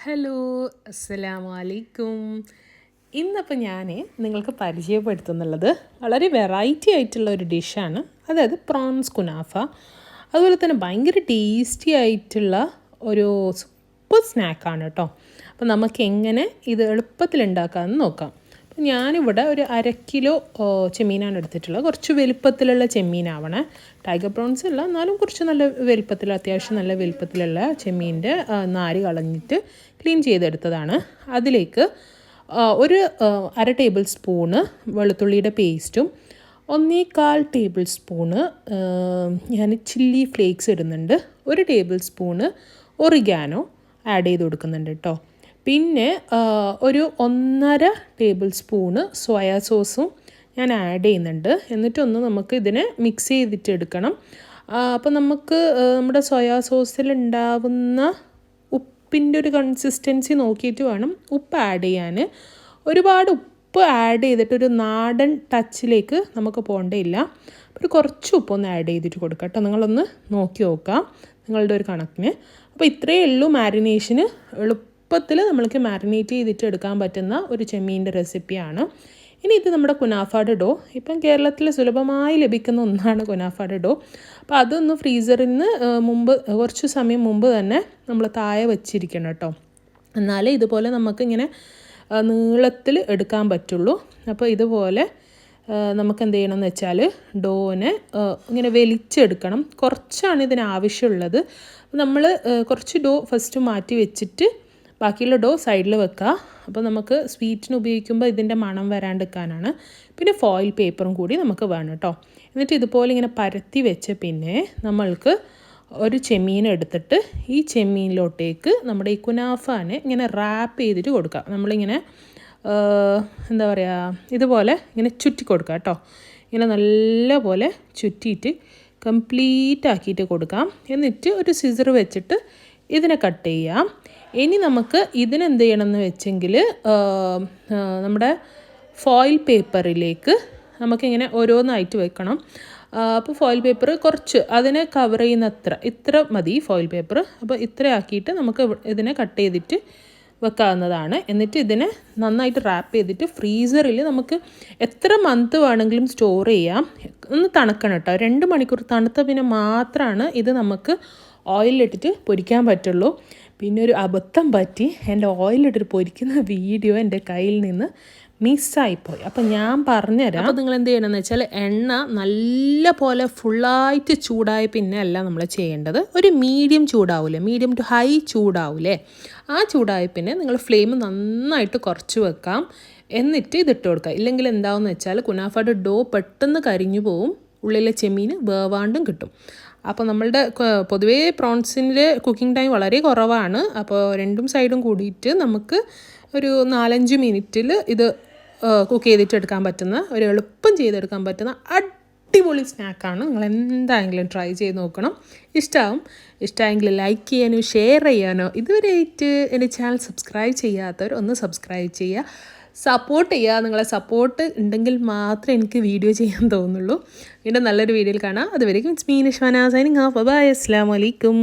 Hello, അസ്സലാമു അലൈക്കും. ഇന്നിപ്പോൾ ഞാൻ നിങ്ങൾക്ക് പരിചയപ്പെടുത്തുന്നുള്ളത് വളരെ വെറൈറ്റി ആയിട്ടുള്ള ഒരു ഡിഷാണ്. അതായത് പ്രോൺസ് കുനാഫ. അതുപോലെ തന്നെ ഭയങ്കര ടേസ്റ്റി ആയിട്ടുള്ള ഒരു സൂപ്പർ സ്നാക്കാണ് കേട്ടോ. അപ്പോൾ നമുക്ക് എങ്ങനെ ഇത് എളുപ്പത്തിൽ ഉണ്ടാക്കാമെന്ന് നോക്കാം. അപ്പോൾ ഞാനിവിടെ ഒരു 1/2 കിലോ ചെമ്മീനാണ് എടുത്തിട്ടുള്ളത്. കുറച്ച് വലുപ്പത്തിലുള്ള ചെമ്മീനാവണേ. ടൈഗർ പ്രോൺസ് അല്ല, എന്നാലും കുറച്ച് നല്ല വലുപ്പത്തിൽ, അത്യാവശ്യം നല്ല വലുപ്പത്തിലുള്ള ചെമ്മീൻ്റെ നാര് കളഞ്ഞിട്ട് ക്ലീൻ ചെയ്തെടുത്തതാണ്. അതിലേക്ക് ഒരു 1/2 ടേബിൾ സ്പൂണ് വെളുത്തുള്ളിയുടെ പേസ്റ്റും 1/4 ടേബിൾ സ്പൂണ് ഞാൻ ചില്ലി ഫ്ലേക്സ് ഇടുന്നുണ്ട്. 1 ടേബിൾ സ്പൂണ് ഒറിഗാനോ ആഡ് ചെയ്ത് കൊടുക്കുന്നുണ്ട് കേട്ടോ. പിന്നെ ഒരു 1.5 ടേബിൾ സ്പൂണ് സോയാ സോസും ഞാൻ ആഡ് ചെയ്യുന്നുണ്ട്. എന്നിട്ടൊന്ന് നമുക്ക് ഇതിനെ മിക്സ് ചെയ്തിട്ട് എടുക്കണം. അപ്പോൾ നമുക്ക് നമ്മുടെ സോയാ സോസിൽ ഉണ്ടാവുന്ന ഉപ്പിൻ്റെ ഒരു കൺസിസ്റ്റൻസി നോക്കിയിട്ട് വേണം ഉപ്പ് ആഡ് ചെയ്യാൻ. ഒരുപാട് ഉപ്പ് ആഡ് ചെയ്തിട്ടൊരു നാടൻ ടച്ചിലേക്ക് നമുക്ക് പോകേണ്ടയില്ല. ഒരു കുറച്ച് ഉപ്പൊന്ന് ആഡ് ചെയ്തിട്ട് കൊടുക്കാം കേട്ടോ. നിങ്ങളൊന്ന് നോക്കി നോക്കാം നിങ്ങളുടെ ഒരു കണക്കിന്. അപ്പോൾ ഇത്രയേ ഉള്ളൂ മാരിനേഷന്. എളുപ്പത്തിൽ നമ്മൾക്ക് മാരിനേറ്റ് ചെയ്തിട്ട് എടുക്കാൻ പറ്റുന്ന ഒരു ചെമ്മീൻ്റെ റെസിപ്പിയാണ്. ഇനി ഇത് നമ്മുടെ കുനാഫയുടെ ഡോ. ഇപ്പം കേരളത്തിൽ സുലഭമായി ലഭിക്കുന്ന ഒന്നാണ് കുനാഫയുടെ ഡോ. അപ്പോൾ അതൊന്ന് ഫ്രീസറിൽ നിന്ന് കുറച്ച് സമയം മുമ്പ് തന്നെ നമ്മൾ താഴെ വെച്ചിരിക്കണം കേട്ടോ. എന്നാലേ ഇതുപോലെ നമുക്കിങ്ങനെ നീളത്തിൽ എടുക്കാൻ പറ്റുള്ളൂ. അപ്പോൾ ഇതുപോലെ നമുക്ക് എന്ത് ചെയ്യണമെന്ന് വെച്ചാൽ ഡോനെ ഇങ്ങനെ വലിച്ചെടുക്കണം. കുറച്ചാണ് ഇതിന് ആവശ്യമുള്ളത്. നമ്മൾ കുറച്ച് ഡോ ഫസ്റ്റ് മാറ്റി വെച്ചിട്ട് ബാക്കിയുള്ള ഡോ സൈഡിൽ വെക്കുക. അപ്പോൾ നമുക്ക് സ്വീറ്റിന് ഉപയോഗിക്കുമ്പോൾ ഇതിൻ്റെ മണം വരാണ്ടിരിക്കാനാണ്. പിന്നെ ഫോയിൽ പേപ്പറും കൂടി നമുക്ക് വേണം കേട്ടോ. എന്നിട്ട് ഇതുപോലെ ഇങ്ങനെ പരത്തി വെച്ച് പിന്നെ നമ്മൾക്ക് ഒരു ചെമ്മീൻ എടുത്തിട്ട് ഈ ചെമ്മീനിലോട്ടേക്ക് നമ്മുടെ ഈ കുനാഫാനെ ഇങ്ങനെ റാപ്പ് ചെയ്തിട്ട് കൊടുക്കുക. നമ്മളിങ്ങനെ എന്താ പറയുക, ഇതുപോലെ ഇങ്ങനെ ചുറ്റി കൊടുക്കുക കേട്ടോ. ഇങ്ങനെ നല്ല പോലെ ചുറ്റിയിട്ട് കംപ്ലീറ്റ് ആക്കിയിട്ട് കൊടുക്കാം. എന്നിട്ട് ഒരു സിസർ വെച്ചിട്ട് ഇതിനെ കട്ട് ചെയ്യാം. ഇനി നമുക്ക് ഇതിനെന്ത് ചെയ്യണമെന്ന് വെച്ചെങ്കിൽ നമ്മുടെ ഫോയിൽ പേപ്പറിലേക്ക് നമുക്കിങ്ങനെ ഓരോന്നായിട്ട് വെക്കണം. അപ്പോൾ ഫോയിൽ പേപ്പർ കുറച്ച് അതിനെ കവർ ചെയ്യുന്ന ഇത്ര മതി ഫോയിൽ പേപ്പർ. അപ്പോൾ ഇത്ര ആക്കിയിട്ട് നമുക്ക് ഇതിനെ കട്ട് ചെയ്തിട്ട് വെക്കാവുന്നതാണ്. എന്നിട്ട് ഇതിനെ നന്നായിട്ട് റാപ്പ് ചെയ്തിട്ട് ഫ്രീസറിൽ നമുക്ക് എത്ര മന്ത് വേണമെങ്കിലും സ്റ്റോർ ചെയ്യാം. ഒന്ന് തണുക്കണം കേട്ടോ. 2 മണിക്കൂർ തണുത്ത പിന്നെ മാത്രമാണ് ഇത് നമുക്ക് ഓയിലിട്ടിട്ട് പൊരിക്കാൻ പറ്റുള്ളൂ. പിന്നെ ഒരു അബദ്ധം പറ്റി, എൻ്റെ ഓയിലിട്ടിട്ട് പൊരിക്കുന്ന വീഡിയോ എൻ്റെ കയ്യിൽ നിന്ന് മിസ്സായിപ്പോയി. അപ്പോൾ ഞാൻ പറഞ്ഞുതരാം. അപ്പോൾ നിങ്ങൾ എന്ത് ചെയ്യണമെന്ന് വെച്ചാൽ എണ്ണ നല്ല പോലെ ഫുള്ളായിട്ട് ചൂടായ പിന്നെ അല്ല നമ്മൾ ചെയ്യേണ്ടത്. ഒരു മീഡിയം ചൂടാവില്ലേ, മീഡിയം ടു ഹൈ ചൂടാവില്ലേ, ആ ചൂടായ പിന്നെ നിങ്ങൾ ഫ്ലെയിം നന്നായിട്ട് കുറച്ച് വെക്കാം. എന്നിട്ട് ഇതിട്ട് കൊടുക്കുക. ഇല്ലെങ്കിൽ എന്താവെന്ന് വെച്ചാൽ കുനാഫയുടെ ഡോ പെട്ടെന്ന് കരിഞ്ഞു പോവും, ഉള്ളിലെ ചെമ്മീൻ വേവാണ്ടും കിട്ടും. അപ്പോൾ നമ്മളുടെ പൊതുവേ പ്രോൺസിൻ്റെ കുക്കിംഗ് ടൈം വളരെ കുറവാണ്. അപ്പോൾ 2 സൈഡും കൂടിയിട്ട് നമുക്ക് ഒരു 4-5 മിനിറ്റിൽ ഇത് കുക്ക് ചെയ്തിട്ട് എടുക്കാൻ പറ്റുന്ന, ഒരു എളുപ്പം ചെയ്തെടുക്കാൻ പറ്റുന്ന അടിപൊളി സ്നാക്കാണ്. നിങ്ങൾ എന്തായെങ്കിലും ട്രൈ ചെയ്ത് നോക്കണം. ഇഷ്ടമായെങ്കിൽ ലൈക്ക് ചെയ്യാനോ ഷെയർ ചെയ്യാനോ, ഇതുവരെയായിട്ട് എൻ്റെ ചാനൽ സബ്സ്ക്രൈബ് ചെയ്യാത്തവർ ഒന്ന് സബ്സ്ക്രൈബ് ചെയ്യുക, സപ്പോർട്ട് ചെയ്യുക. നിങ്ങളെ സപ്പോർട്ട് ഉണ്ടെങ്കിൽ മാത്രമേ എനിക്ക് വീഡിയോ ചെയ്യാൻ തോന്നുള്ളൂ. വീണ്ടും നല്ലൊരു വീഡിയോയിൽ കാണാം. അതുവരെയും it's me Nishwana signing off. Bye, അസ്സലാമു അലൈക്കും.